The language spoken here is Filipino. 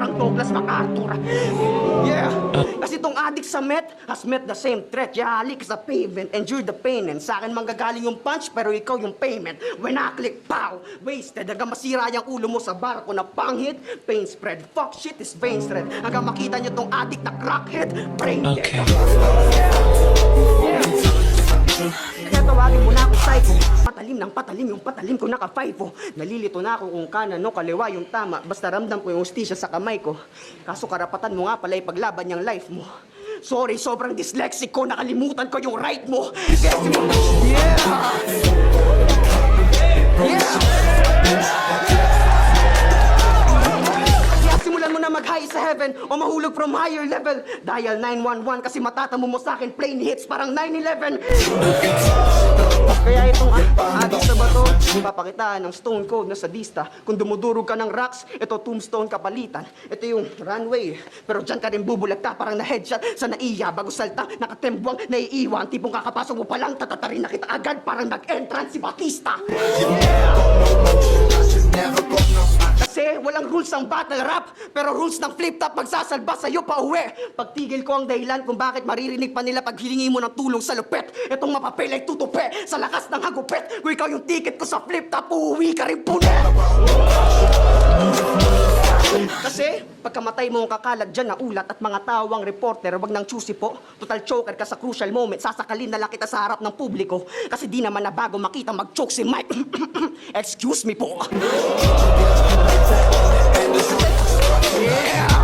parang Douglas MacArthur. Yeah! Kasi tong addict sa meth has met the same threat. Yalik sa pavement, endure the pain. And sa akin manggagaling yung punch, pero ikaw yung payment. When I click, pow! Wasted. Hanggang masira yung ulo mo sa barko na panghit. Pain spread. Fuck shit is vein thread. Hanggang makita nyo tong addict na crackhead. Brain dead. Okay. Kaya tawagin mo na ako psycho. Patalim ng patalim, yung patalim ko naka-5 oh. Nalilito na ako kung kanan no kaliwa yung tama. Basta ramdam ko yung hustisya sa kamay ko. Kaso karapatan mo nga pala ipaglaban yung life mo. Sorry, sobrang dyslexic ko. Nakalimutan ko yung right mo. Guess mo. Yeah! Yeah! Kaya simulan mo na mag-high sa heaven o mahulog from higher level. Dial 911 kasi matatamo mo sa akin plain hits parang 9/11. Kaya itong adik sa bato, papakitaan ng stone cold na sadista. Kung dumudurog ka ng rocks, ito tombstone kapalitan. Ito yung runway, pero dyan ka rin bubulagta parang na-headshot sa naiya. Bago salta, nakatembwang, naiiwan. Tipong kakapasok mo pa lang, tatatarin na kita agad parang nag-entrance si Batista. Kasi walang rules ang battle rap, pero rules ng flip-top magsasalba sa'yo pa uwi. Pagtigil ko ang dahilan kung bakit maririnig pa nila pag hilingi mo ng tulong sa lupet. Itong mapapel ay tutupi sa lakas ng hagupet. Kung ikaw yung ticket ko sa flip-top, uuwi ka rin puno. Kasi pagkamatay mo ang kakalat dyan na ulat at mga tawang reporter, wag nang choosy po. Total choker ka sa crucial moment, sasakalin na lang kita sa harap ng publiko. Kasi di naman na bago makita mag-choke si Mike. Excuse me po. Yeah!